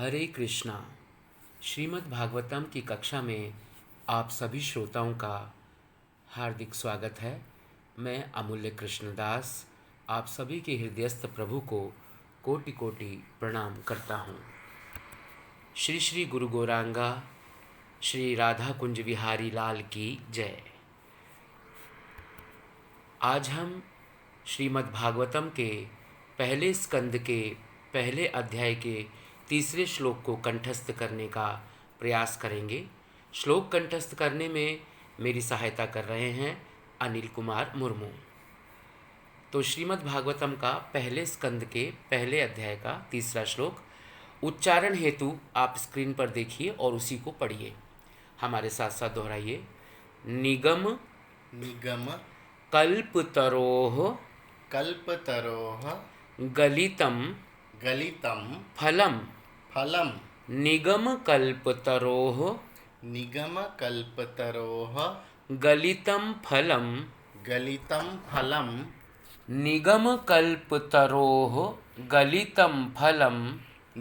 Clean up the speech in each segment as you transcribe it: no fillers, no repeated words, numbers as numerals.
हरे कृष्णा। श्रीमद् भागवतम की कक्षा में आप सभी श्रोताओं का हार्दिक स्वागत है। मैं अमूल्य कृष्णदास आप सभी के हृदयस्थ प्रभु को कोटि कोटि प्रणाम करता हूँ। श्री श्री गुरु गौरांगा श्री राधा कुंज विहारी लाल की जय। आज हम श्रीमद् भागवतम के पहले स्कंद के पहले अध्याय के तीसरे श्लोक को कंठस्थ करने का प्रयास करेंगे। श्लोक कंठस्थ करने में मेरी सहायता कर रहे हैं अनिल कुमार मुर्मू। तो श्रीमद् भागवतम का पहले स्कंद के पहले अध्याय का तीसरा श्लोक उच्चारण हेतु आप स्क्रीन पर देखिए और उसी को पढ़िए। हमारे साथ साथ दोहराइए। निगम निगम कल्पतरोः कल्पतरोः गलितं गलितं फलम् फलं निगमकल्पतरोः निगमकल्पतरोः गलितं फलं गलितं फलं निगमकल्पतरोः गलितं फलं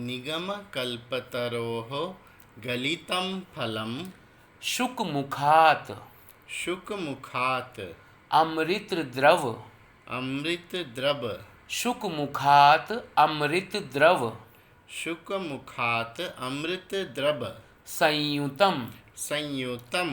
निगमकल्पतरोः गलितं फलं शुकमुखात् शुकमुखात् अमृतद्रव अमृतद्रव शुकमुखात् अमृतद्रव शुकमुखात् अमृतद्रव संयुतं संयुतं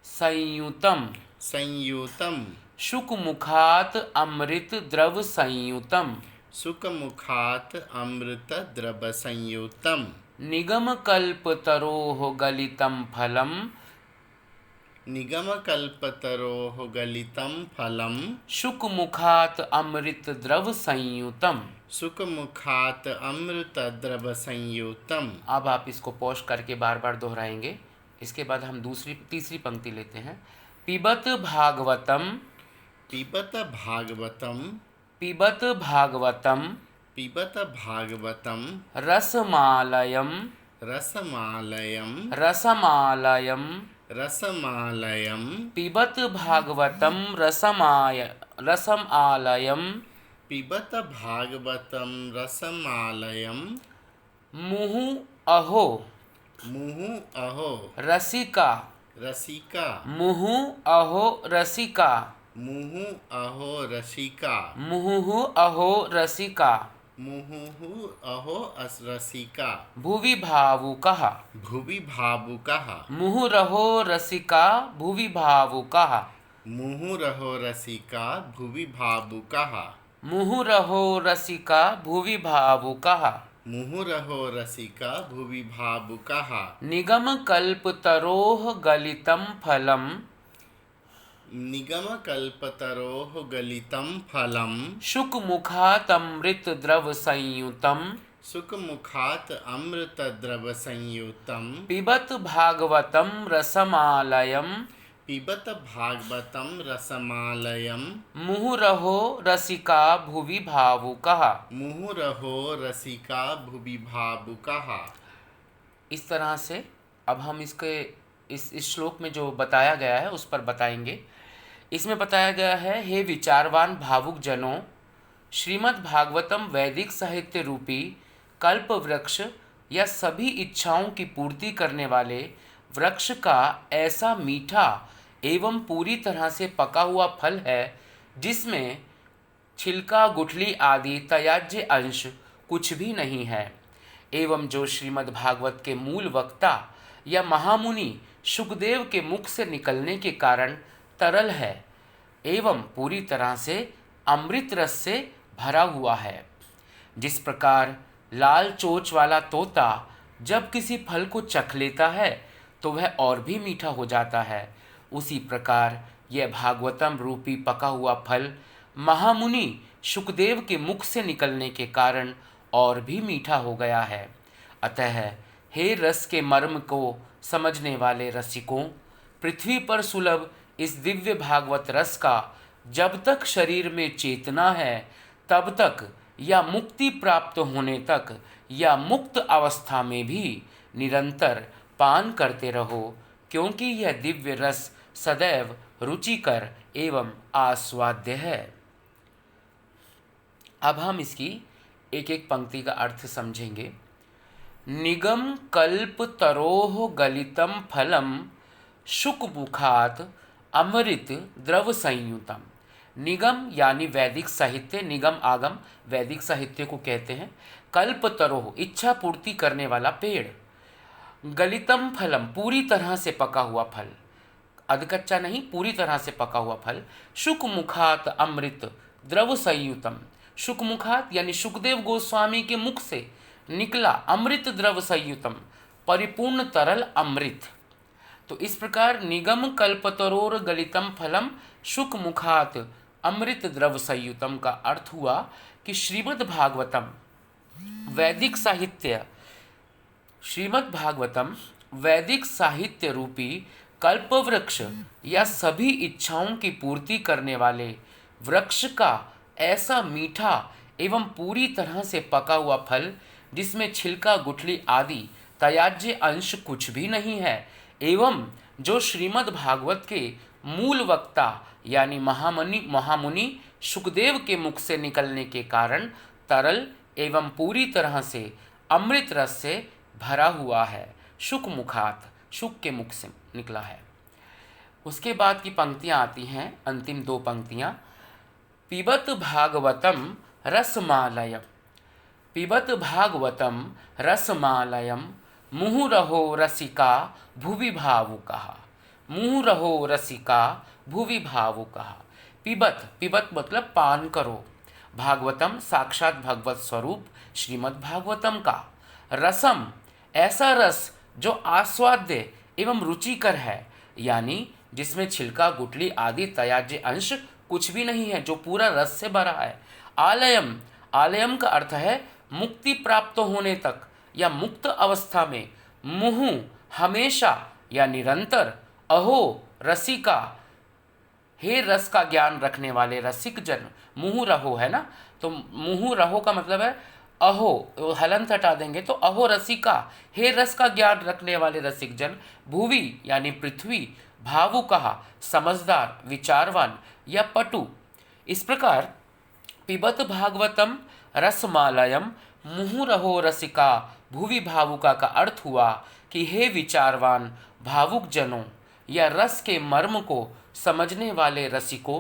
संयुतं संयुतं शुकमुखात् अमृतद्रव संयुतं सुखमुखात् अमृतद्रव संयुतं निगमकल्पतरोः गलितं फलं निगमकल्पतरोः गलितं फलं शुकमुखात् अमृतद्रव संयुतं। सुखमुखात् अमृतद्रव संयुतं। अब आप इसको पॉज करके बार बार दोहराएंगे। इसके बाद हम तीसरी पंक्ति लेते हैं। पिबत भागवतम पिबत भागवतं पिबत भागवतम पिबत भागवतं रसमालयम रसमालयं रसमालयम रसमालयं पिबत भागवतम रसमालयम पिबत भागवतं रसमालयं मुहु अहो मुहुः अहो रसिका रसिका मुहु अहो रसिका मुहुः अहो रसिका मुहुः अहो रसिका मुहुः अहो रसिका भुवि भावुकः भुवि भावुकः मुहुरहो रसिका भुवि भावुकः मुहुरहो रसिका भुवि भावुकः मुहुरहो रसिका भुवि भावुकः मुहुरहो रसिका भुवि भावुकः निगमकल्पतरोः गलितं फलं निगमकल्पतरोः गलितं फलं शुकमुखात् अमृतद्रव संयुतं सुखमुखात् अमृतद्रव संयुतं पिबत भागवतं रसमालयं पिबत भागवतं रसमालयं मुहुरहो रसिका भुवि भावुकः मुहुरहो रसिका भुवि भावुकः। इस तरह से अब हम इस श्लोक में जो बताया गया है उस पर बताएंगे। इसमें बताया गया है, हे विचारवान भावुक जनों, श्रीमद् भागवतम वैदिक साहित्य रूपी कल्प वृक्ष या सभी इच्छाओं की पूर्ति करने वाले वृक्ष का ऐसा मीठा एवं पूरी तरह से पका हुआ फल है जिसमें छिलका गुठली आदि त्याज्य अंश कुछ भी नहीं है, एवं जो श्रीमद् भागवत के मूल वक्ता या महामुनि शुकदेव के मुख से निकलने के कारण तरल है एवं पूरी तरह से अमृत रस से भरा हुआ है। जिस प्रकार लाल चोंच वाला तोता जब किसी फल को चख लेता है तो वह और भी मीठा हो जाता है, उसी प्रकार यह भागवतम रूपी पका हुआ फल महामुनि शुकदेव के मुख से निकलने के कारण और भी मीठा हो गया है। अतः हे रस के मर्म को समझने वाले रसिकों, पृथ्वी पर सुलभ इस दिव्य भागवत रस का जब तक शरीर में चेतना है तब तक या मुक्ति प्राप्त होने तक या मुक्त अवस्था में भी निरंतर पान करते रहो, क्योंकि यह दिव्य रस सदैव रुचिकर एवं आस्वाद्य है। अब हम इसकी एक एक पंक्ति का अर्थ समझेंगे। निगम कल्प तरोह गलितम फलम शुक मुखात अमृत द्रव संयुतम। निगम यानी वैदिक साहित्य, निगम आगम वैदिक साहित्य को कहते हैं। कल्प तरोह इच्छा पूर्ति करने वाला पेड़, गलितम फलम पूरी तरह से पका हुआ फल, अधकच्चा नहीं पूरी तरह से पका हुआ फल, शुक मुखात अमृत द्रव संयुतम। शुक मुखात यानी सुखदेव गोस्वामी के मुख से निकला अमृत द्रव संयुतम, परिपूर्ण तरल अमृत। तो इस प्रकार निगम कल्पतरोर गलितम फलम शुक मुखात अमृत द्रव संयुतम का अर्थ हुआ कि श्रीमद् भागवतम वैदिक साहित्य, श्रीमद् भागवतम वैदिक साहित्य रूपी कल्पवृक्ष या सभी इच्छाओं की पूर्ति करने वाले वृक्ष का ऐसा मीठा एवं पूरी तरह से पका हुआ फल जिसमें छिलका गुठली आदि त्याज्य अंश कुछ भी नहीं है, एवं जो श्रीमद् भागवत के मूल वक्ता यानी महामुनि शुकदेव के मुख से निकलने के कारण तरल एवं पूरी तरह से अमृत रस से भरा हुआ है। शुक मुखात, शुक के मुख से निकला है। उसके बाद की पंक्तियाँ आती हैं, अंतिम दो पंक्तियाँ। पिबत भागवतम रसमालयम, पिबत भागवतम रसमालयम मुहुरहो रसिका भुवि भावुकः, मुहुरहो रसिका भुवि भावुकः। पिबत, पिबत मतलब पान करो, भागवतम साक्षात भगवत स्वरूप श्रीमद् भागवतम का, रसम ऐसा रस जो आस्वाद्य एवं रुचिकर है, यानी जिसमें छिलका गुठली आदि त्याज्य अंश कुछ भी नहीं है, जो पूरा रस से भरा है। आलयम, आलयम का अर्थ है मुक्ति प्राप्त होने तक या मुक्त अवस्था में। मुहु हमेशा या निरंतर, अहो रसिका हे रस का ज्ञान रखने वाले रसिक जन, मुहु रहो है ना, तो मुहु रहो का मतलब है अहो, हलंत हटा देंगे तो अहो रसिका हे रस का ज्ञान रखने वाले रसिक जन, भुवि यानी पृथ्वी, भावुकः समझदार विचारवान या पटु। इस प्रकार पिबत भागवतम रसमालयम मुहुरहो रसिका भुवि भावुका का अर्थ हुआ कि हे विचारवान भावुक जनों या रस के मर्म को समझने वाले रसिकों,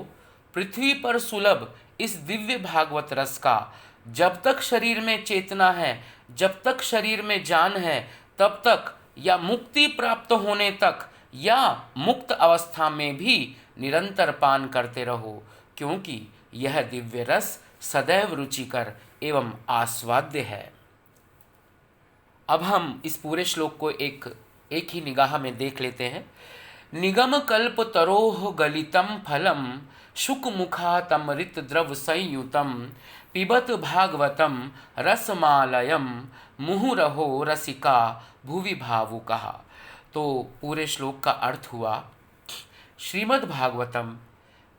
पृथ्वी पर सुलभ इस दिव्य भागवत रस का जब तक शरीर में चेतना है, जब तक शरीर में जान है, तब तक या मुक्ति प्राप्त होने तक या मुक्त अवस्था में भी निरंतर पान करते रहो, क्योंकि यह दिव्य रस सदैव रुचिकर एवं आस्वाद्य है। अब हम इस पूरे श्लोक को एक ही निगाह में देख लेते हैं। निगम कल्प तरोह गलितम फलम शुक मुखातमृत द्रव संयुतम पिबत भागवतम रसमालयम मुहुरहो रसिका भुवि भावुकः। तो पूरे श्लोक का अर्थ हुआ, श्रीमद् भागवतम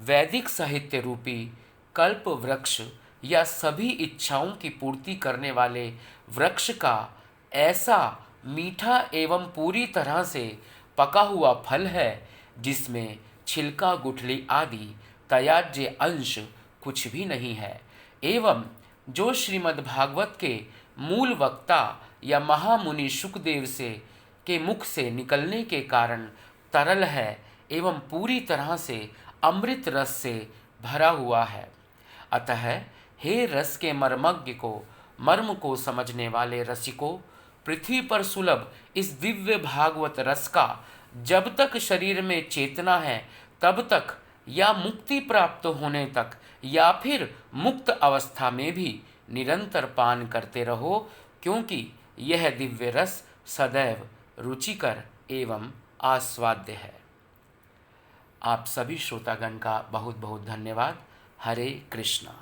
वैदिक साहित्य रूपी कल्प वृक्ष या सभी इच्छाओं की पूर्ति करने वाले वृक्ष का ऐसा मीठा एवं पूरी तरह से पका हुआ फल है जिसमें छिलका गुठली आदि त्याज्य अंश कुछ भी नहीं है, एवं जो श्रीमद् भागवत के मूल वक्ता या महामुनि शुकदेव से के मुख से निकलने के कारण तरल है एवं पूरी तरह से अमृत रस से भरा हुआ है। अतः हे रस के मर्मज्ञ को, मर्म को समझने वाले रसिकों, पृथ्वी पर सुलभ इस दिव्य भागवत रस का जब तक शरीर में चेतना है तब तक या मुक्ति प्राप्त होने तक या फिर मुक्त अवस्था में भी निरंतर पान करते रहो, क्योंकि यह दिव्य रस सदैव रुचिकर एवं आस्वाद्य है। आप सभी श्रोतागण का बहुत बहुत धन्यवाद। हरे कृष्णा।